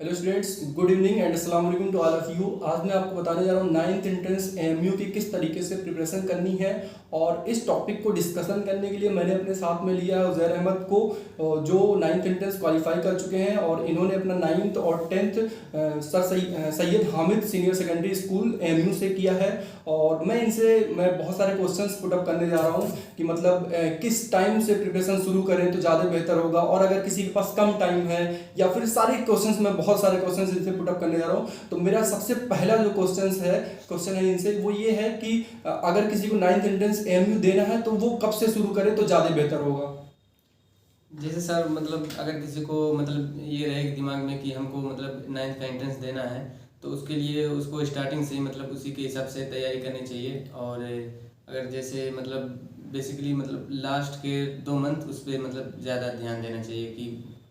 Hello students, good evening and अस्सलाम वालेकुम to all of you. आज मैं आपको बताने जा रहा हूँ नाइन्थ एंट्रेंस एएमयू की किस तरीके से प्रिपरेशन करनी है। और इस टॉपिक को डिस्कशन करने के लिए मैंने अपने साथ में लिया है उज़ैर अहमद को, जो नाइन्थ एंट्रेंस क्वालिफाई कर चुके हैं और इन्होंने अपना नाइन्थ और tenth sir Syed Hamid senior secondary school AMU से किया है। और मैं बहुत सारे क्वेश्चंस पुट अप करने जा रहा हूँ कि मतलब किस टाइम से प्रिपरेशन शुरू करें तो ज़्यादा बेहतर होगा, और अगर किसी के पास कम टाइम है या फिर सारे क्वेश्चंस में बहुत सारे क्वेश्चंस इनसे पुट अप करने जा रहा हूँ। तो मेरा सबसे पहला जो क्वेश्चन है इनसे वो ये है कि अगर किसी को नाइन्थ एंट्रेंस एएमयू देना है तो वो कब से शुरू करे तो ज़्यादा बेहतर होगा। जैसे सर मतलब अगर किसी को मतलब ये रहे दिमाग में कि हमको मतलब नाइन्थ का एंट्रेंस देना है तो उसके लिए उसको स्टार्टिंग से मतलब उसी के हिसाब से तैयारी करनी चाहिए। और अगर जैसे मतलब बेसिकली मतलब लास्ट के 2 मंथ उस पर मतलब ज़्यादा ध्यान देना चाहिए कि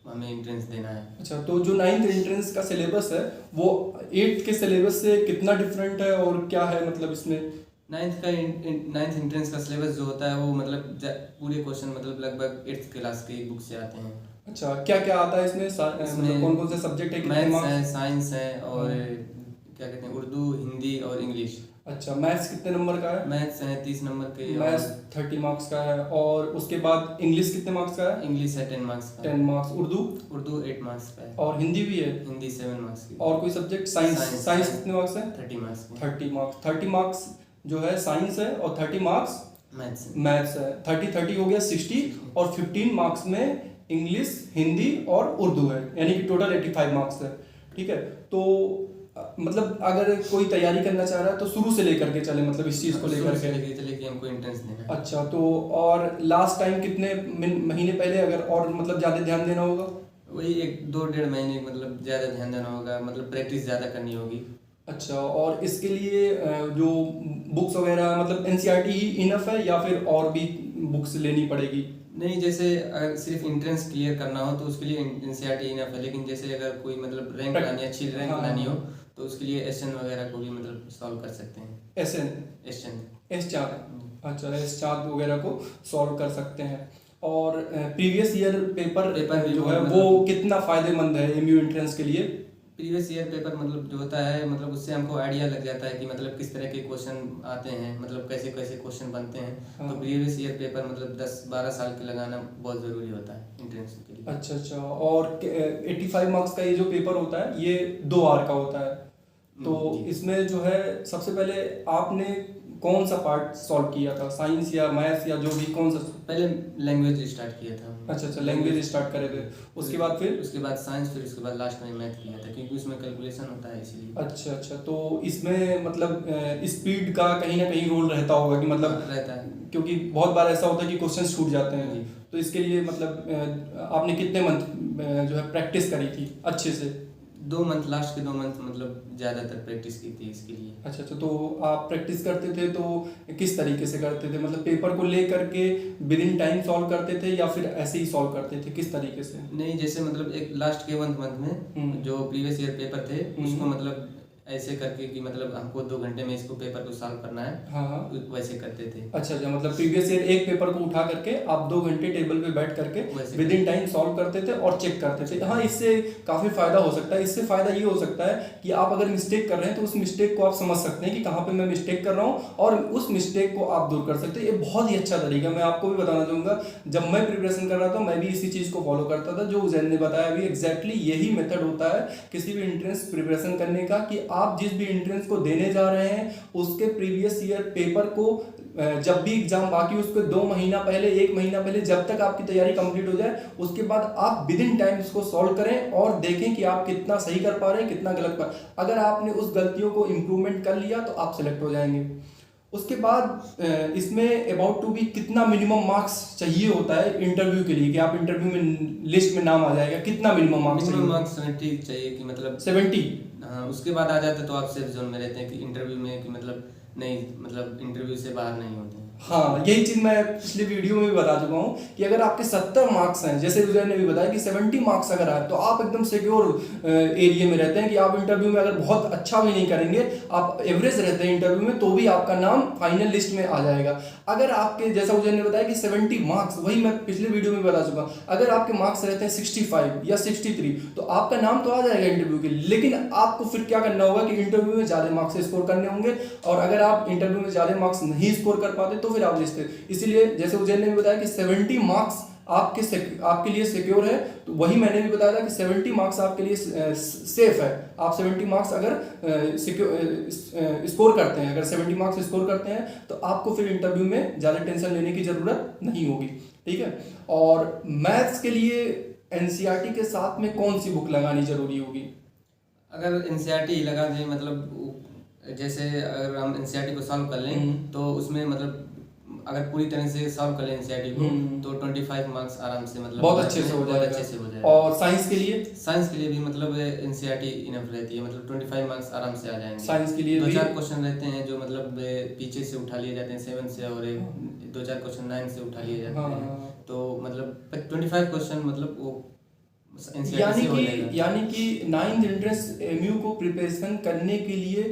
हमें एंट्रेंस देना है। अच्छा, तो जो नाइन्थ एंट्रेंस का सिलेबस है वो 8th के सिलेबस से कितना डिफरेंट है और क्या है मतलब इसमें? नाइन्थ एंट्रेंस का सिलेबस जो होता है वो मतलब पूरे क्वेश्चन मतलब लगभग 8th क्लास के बुक से आते हैं। अच्छा, क्या क्या आता है इसमें मतलब कौन कौन से सब्जेक्ट है, कितने मैथ्स है, मार्क्स? साइंस है और क्या कहते हैं उर्दू, हिंदी और इंग्लिश। अच्छा, मैथ्स कितने नंबर का है? मैथ्स है 30 नंबर के। मैथ्स 30 मार्क्स का है। और उसके बाद इंग्लिश कितने मार्क्स का है? इंग्लिश है 10 मार्क्स का। 10 मार्क्स। उर्दू 8 मार्क्स का है। और हिंदी भी है? हिंदी 7 मार्क्स की। और कोई सब्जेक्ट? साइंस कितने मार्क्स है? 30 मार्क्स की। 30 मार्क्स जो है साइंस है और 30 मार्क्स मैथ्स है। 30 हो गया 60 और 15 मार्क्स में इंग्लिश, हिंदी और उर्दू है, यानी कि टोटल 85 मार्क्स है। ठीक है, तो मतलब अगर कोई तैयारी करना चाह रहा है तो शुरू से लेकर के चले, मतलब इस चीज़ को लेकर के चले कि हमको एंट्रेंस देना है। अच्छा, तो और लास्ट टाइम कितने महीने पहले अगर और मतलब ज़्यादा ध्यान देना होगा? वही 1-2-1.5 महीने मतलब ज़्यादा ध्यान देना होगा, मतलब प्रैक्टिस ज़्यादा करनी होगी। अच्छा, और इसके लिए जो बुक्स वगैरह मतलब एनसीईआरटी ही इनफ है या फिर और भी बुक्स लेनी पड़ेगी? नहीं, जैसे अगर सिर्फ एंट्रेंस क्लियर करना हो तो उसके लिए एनसीईआरटी इनफ है, लेकिन जैसे अगर कोई मतलब रैंक लानी, अच्छी रैंक लानी हो तो उसके लिए एसएन वगैरह को भी मतलब सॉल्व कर सकते हैं। एस4 अच्छा, एस4 वगैरह को सॉल्व कर सकते हैं। और प्रीवियस ईयर पेपर जो है वो कितना फ़ायदेमंद है एमयू एंट्रेंस के लिए? प्रीवियस ईयर पेपर मतलब जो होता है मतलब उससे हमको आइडिया लग जाता है कि मतलब किस तरह के क्वेश्चन आते हैं, मतलब कैसे कैसे क्वेश्चन बनते हैं। तो प्रीवियस ईयर पेपर मतलब 10-12 साल के लगाना बहुत ज़रूरी होता है एंट्रेंस के लिए। अच्छा, और 85 मार्क्स का ये जो पेपर होता है ये 2 आवर का होता है। तो इसमें जो है सबसे पहले आपने कौन सा पार्ट सॉल्व किया था, साइंस या मैथ्स या जो भी, कौन सा? पहले लैंग्वेज स्टार्ट किया था। अच्छा, लैंग्वेज स्टार्ट करे थे। उसके बाद साइंस, फिर उसके बाद लास्ट में मैथ किया था क्योंकि उसमें कैलकुलेशन होता है इसलिए। अच्छा, तो इसमें मतलब स्पीड का कहीं ना कहीं रोल रहता होगा कि मतलब रहता है, क्योंकि बहुत बार ऐसा होता है कि क्वेश्चन छूट जाते हैं। तो इसके लिए मतलब आपने कितने मंथ जो है प्रैक्टिस करी थी अच्छे से? 2 मंथ, लास्ट के 2 मंथ मतलब ज़्यादातर प्रैक्टिस की थी इसके लिए। अच्छा, तो आप प्रैक्टिस करते थे तो किस तरीके से करते थे, मतलब पेपर को ले करके विद इन टाइम सॉल्व करते थे या फिर ऐसे ही सॉल्व करते थे, किस तरीके से? नहीं, जैसे मतलब एक लास्ट के 1 मंथ में जो प्रीवियस ईयर पेपर थे उसको मतलब ऐसे करके कि मतलब हमको 2 घंटे में इसको पेपर को सॉल्व करना है। हाँ, वैसे करते थे। अच्छा, मतलब प्रीवियस ईयर एक पेपर को उठा करके आप 2 घंटे टेबल पे बैठ करके विद इन टाइम सॉल्व करते थे और चेक करते थे। हाँ, इससे काफ़ी फायदा हो सकता है। इससे फायदा ये हो सकता है कि आप अगर मिस्टेक कर रहे हैं तो उस मिस्टेक को आप समझ सकते हैं कि कहाँ पे मैं मिस्टेक कर रहा हूँ और उस मिस्टेक को आप दूर कर सकते हैं। ये बहुत ही अच्छा तरीका है। मैं आपको भी बताना चाहूँगा, जब मैं प्रिपरेशन कर रहा था मैं भी इसी चीज़ को फॉलो करता था जो उजैन ने बताया अभी। एग्जैक्टली यही मेथड होता है किसी भी एंट्रेंस प्रिपरेशन करने का, कि आप जिस भी एंट्रेंस को देने जा रहे हैं उसके प्रीवियस ईयर पेपर को जब भी एग्जाम बाकी उसके 2 महीना पहले, 1 महीना पहले, जब तक आपकी तैयारी कंप्लीट हो जाए उसके बाद आप विद इन टाइम इसको सॉल्व करें और देखें कि आप कितना सही कर पा रहे हैं, कितना गलत कर। अगर आपने उस गलतियों को इम्प्रूवमेंट कर लिया तो आप सिलेक्ट हो जाएंगे। उसके बाद इसमें अबाउट टू भी कितना मिनिमम मार्क्स चाहिए होता है इंटरव्यू के लिए, कि आप इंटरव्यू में लिस्ट में नाम आ जाएगा, कितना मिनिमम मार्क्स? 70 चाहिए कि मतलब 70। हाँ, उसके बाद आ जाते तो आप सेफ जोन में रहते हैं कि इंटरव्यू में कि मतलब नहीं, मतलब इंटरव्यू से बाहर नहीं होते हैं। हाँ, यही चीज मैं पिछले वीडियो में भी बता चुका हूँ कि अगर आपके 70 मार्क्स हैं, जैसे उजैर ने भी बताया कि 70 मार्क्स अगर आए तो आप एकदम सिक्योर एरिया में रहते हैं कि आप इंटरव्यू में अगर बहुत अच्छा भी नहीं करेंगे, आप एवरेज रहते हैं इंटरव्यू में, तो भी आपका नाम फाइनल लिस्ट में आ जाएगा। अगर आपके, जैसा उजैर ने बताया कि 70 मार्क्स, वही मैं पिछले वीडियो में बता चुका हूँ, अगर आपके मार्क्स रहते हैं 65 या 63 तो आपका नाम तो आ जाएगा इंटरव्यू के लिए, लेकिन आपको फिर क्या करना होगा कि इंटरव्यू में ज्यादा मार्क्स स्कोर करने होंगे, और अगर आप इंटरव्यू में ज्यादा मार्क्स नहीं स्कोर कर पाते तो फिर आप लिस्ट, इसीलिए जैसे उजैर ने भी बताया कि 70 मार्क्स आपके लिए सिक्योर है, तो वही मैंने भी बताया था कि 70 मार्क्स आपके लिए सेफ है। आप 70 मार्क्स अगर स्कोर करते हैं, अगर 70 मार्क्स स्कोर करते हैं तो आपको फिर इंटरव्यू में ज़्यादा टेंशन लेने की ज़रूरत नहीं होगी, ठीक है। और मैथ्स के लिए एनसीईआरटी के साथ में कौन सी बुक लगानी जरूरी होगी? अगर एनसीईआरटी लगा दें, मतलब जैसे अगर हम एनसीईआरटी को सॉल्व कर लें तो उसमें मतलब अगर पूरी तरह से सॉल्व कर लें एनसीईआरटी को तो 25 मार्क्स आराम से मतलब बहुत अच्छे से हो जाएगा। और साइंस के लिए? साइंस के लिए भी मतलब एनसीईआरटी इनफ रहती है, मतलब 25 मार्क्स आराम से आ जाएंगे। साइंस के लिए 2-4 क्वेश्चन रहते हैं जो मतलब पीछे से उठा लिए जाते हैं 7 से, और 2-4 क्वेश्चन 9 से उठा लिए जाते हैं, तो मतलब 25 क्वेश्चन मतलब वो यानी कि 9th एंट्रेंस एमयू को प्रिपरेशन करने के लिए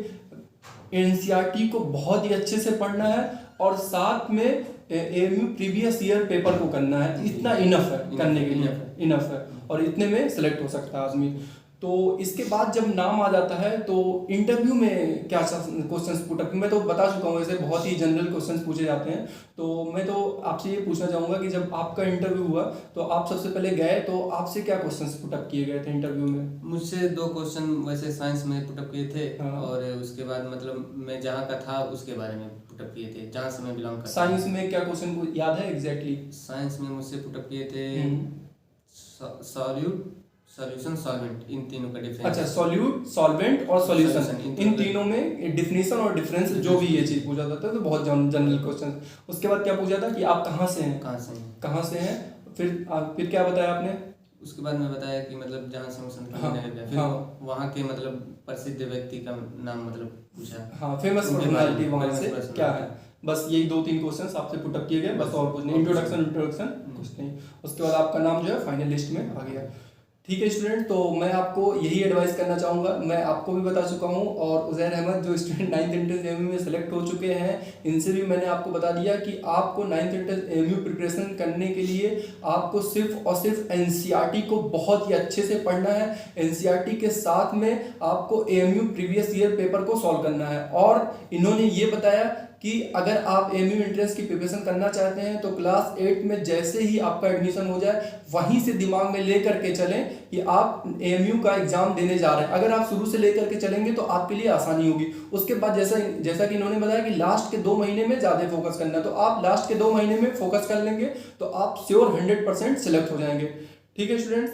एनसीईआरटी को बहुत ही अच्छे से पढ़ना है, और साथ में एमयू प्रीवियस ईयर पेपर को करना है। इतना इनफ है करने के लिए, इनफ है, और इतने में सेलेक्ट हो सकता है आदमी। तो इसके बाद जब नाम आ जाता है तो इंटरव्यू में क्या क्वेश्चंस पुट अप, मैं तो बता चुका हूँ, ऐसे बहुत ही जनरल क्वेश्चंस पूछे जाते हैं। तो मैं तो आपसे ये पूछना चाहूँगा कि जब आपका इंटरव्यू हुआ तो आप सबसे पहले गए तो आपसे क्या क्वेश्चंस पुट अप किए गए थे इंटरव्यू में? मुझसे 2 क्वेश्चन वैसे साइंस में पुट अप किए थे, हाँ। और उसके बाद मतलब मैं जहाँ का था उसके बारे में पुट अप किए थे, जहाँ से मैं बिलोंग करता। साइंस में क्या क्वेश्चन याद है एग्जैक्टली? साइंस में मुझसे पुट अप किए थे सॉल्यूशन, सॉल्वेंट, इन तीनों का डिफरेंस। अच्छा, सॉल्यूट, सॉल्वेंट और सॉल्यूशन, इन तीनों में डिफिनेशन और डिफरेंस, जो भी ये चीज पूछा जाता है, तो बहुत जनरल क्वेश्चन। उसके बाद क्या पूछा था कि आप कहाँ से हैं? कहाँ से हैं? फिर क्या बताया आपने? उसके बाद मैं बताया कि मतलब जहाँ से फिर वहाँ के मतलब प्रसिद्ध व्यक्ति का नाम मतलब पूछा। हाँ, फेमस पर्सनालिटी वहाँ से क्या है। बस यही 2-3 क्वेश्चंस आपसे पुट अप किए गए, बस और कुछ नहीं। इंट्रोडक्शन कुछ नहीं। उसके बाद आपका नाम जो है फाइनल लिस्ट में आ गया। ठीक है स्टूडेंट, तो मैं आपको यही एडवाइस करना चाहूँगा। मैं आपको भी बता चुका हूँ, और उजैर अहमद जो स्टूडेंट 9th एंट्रेंस एमयू में सेलेक्ट हो चुके हैं, इनसे भी मैंने आपको बता दिया कि आपको 9th एंट्रेंस एमयू प्रिपरेशन करने के लिए आपको सिर्फ और सिर्फ एनसीईआरटी को बहुत ही अच्छे से पढ़ना है। एनसीईआरटी के साथ में आपको एमयू प्रीवियस ईयर पेपर को सॉल्व करना है। और इन्होंने ये बताया कि अगर आप एमयू एंट्रेंस की प्रिपरेशन करना चाहते हैं तो क्लास 8 में जैसे ही आपका एडमिशन हो जाए वहीं से दिमाग में लेकर के चलें कि आप एमयू का एग्जाम देने जा रहे हैं। अगर आप शुरू से लेकर के चलेंगे तो आपके लिए आसानी होगी। उसके बाद जैसा कि इन्होंने बताया कि लास्ट के 2 महीने में ज़्यादा फोकस करना है, तो आप लास्ट के 2 महीने में फोकस कर लेंगे तो आप श्योर 100% सेलेक्ट हो जाएंगे। ठीक है स्टूडेंट्स।